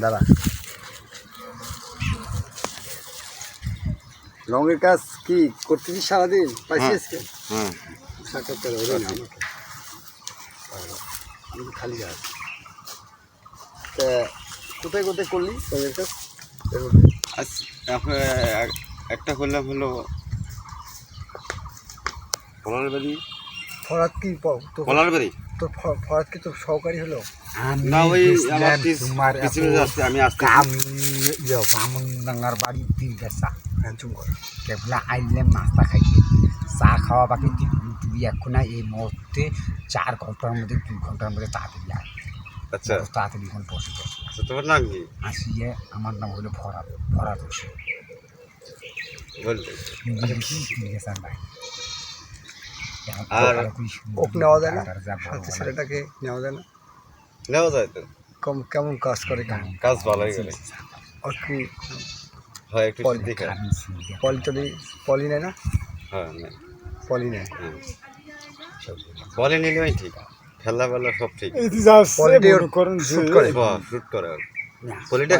দাঁড়া, রঙের কাজ কি করতেছিস সারাদিন? পাইছিস আমি খালি গাছ। কোথায় কোথায় করলি রঙের কাজ? একটা করলাম হলো পলার বাড়ি। ফরাদ কি পলার বাড়ি তোর ফরাদ কি তোর সহকারী হলো? না, ওই আমি আসতে বামনডাঙ্গার বাড়ি 3 বেসা কেবলা আইলে নাস্তা খাইতে চা খাওয়া বাকি তুই এখন এই মুহূর্তে 4 ঘন্টার মধ্যে 2 ঘন্টার মধ্যে তাড়াতাড়ি আয়। আচ্ছা, তাড়াতাড়ি এখন বসে আচ্ছা, তোমার নাম কি? আসিয়ে আমার নাম হলো ফরাদ হোসেন। বললে আর ওকে নেওয়া যায় না? সাথে ছেলেটাকে নেওয়া যায় না? নেওয়া যায় তো। কেমন কাজ করে? কাজ ভালোই করে। আর কি হয় একটু দেখে পলি নেয় না? হ্যাঁ, পলি নেয়। বলে নিলেই ঠিক, খেলা বেলা সব ঠিক। শুট করে, শুট করে পলিটা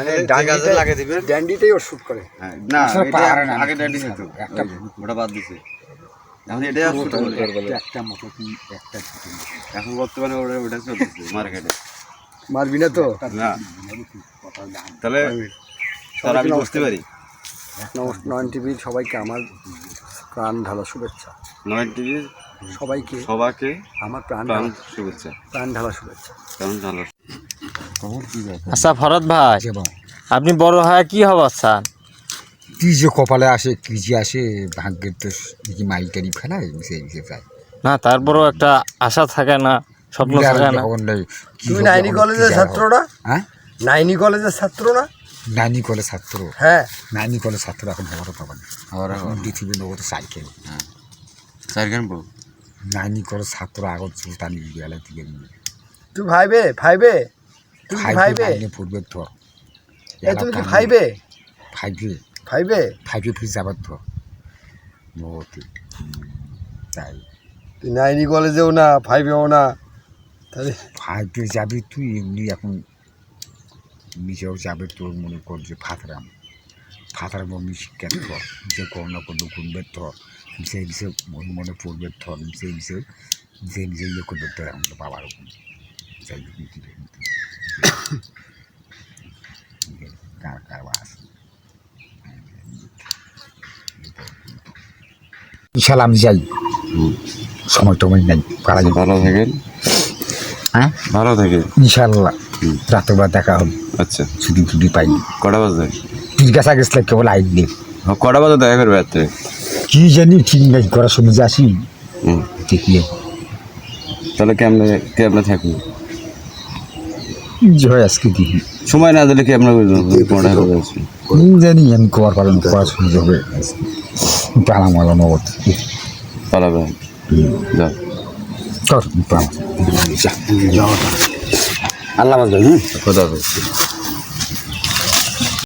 গাছে লাগিয়ে দিবেন। ড্যান্ডিটাই ওর শুট করে। না, আগে ড্যান্ডি হতো, একটা ওটা বাদ দিছে। এখন এটাই শুট করে একটা মতো কি একটা এখন বর্তমানে ওটা চলতেছে মার্কেটে। মারবি না তো? না, তাহলে আমি বুঝতে পারি। নয়ন টিভির সবাইকে আমার প্রাণ ঢালা শুভেচ্ছা। নয়ন টিভির সবাইকে আমার প্রাণ শুভেচ্ছা, প্রাণ ঢালা শুভেচ্ছা। আচ্ছা ফরাদ ভাই, আপনি বড় হয় কি হবার চান? কি যে কপালে আসে কি যে আসে, ভাগ্যের তো দেখি মাইল টারি ফেলায় মিশে যায় না, তারপরেও একটা আশা থাকে না, স্বপ্ন থাকে না? তুমি নাইনি কলেজের ছাত্ররা? হ্যাঁ, নাইনি কলেজের ছাত্র না? নাইনি কলেজ ছাত্র। হ্যাঁ, নাইনি কলেজ ছাত্র এখন বড় পাবেন পৃথিবী নগর সাইকেল নাইনি কলেজ ছাত্র আগত সুলতানি বিয়ালে থেকে তুই ভাইবে ফুটবে ধর। তুমি কি ভাইবে ফিরে যাবার ধর নগরতে। তাই তুই নাইনি কলেজেও না, ফাইভেও না, তাহলে ফাইভে যাবি তুই। এমনি এখন নিজেও যাবে, তোর মনে কর যে ফাতরাম আমি শিক্ষা ধর, যে করোনা করলো গুনবে ধর, যে বিষয়ে মনে পড়বে ধর, যে বিষয়ে ইয়ে করবে ধর। আমাদের বাবার যাই বিশাল আমি যাই, সময় টময় নাই। ভালো থাকেন। হ্যাঁ, ভালো থাকে ইনশাল্লাহ। রাতেরবার দেখা হবে। আচ্ছা, ছুটি পাই। কটা বাজে? জিজ্ঞাসা গেছিল কেবল আইলে কটা বাজে দেখা করবে রাত্রে? কি জানি ঠিক নাই, করার সময় যে আসি দেখিয়ে। তাহলে কেমনে থাকবো? হয় আজকে দেখি সময় না দিলে কেমন জানি আমি কবার পালন করার সুযোগ হবে। পালাম নগদ পালাবে। আল্লাহ খোদা হাফেজ।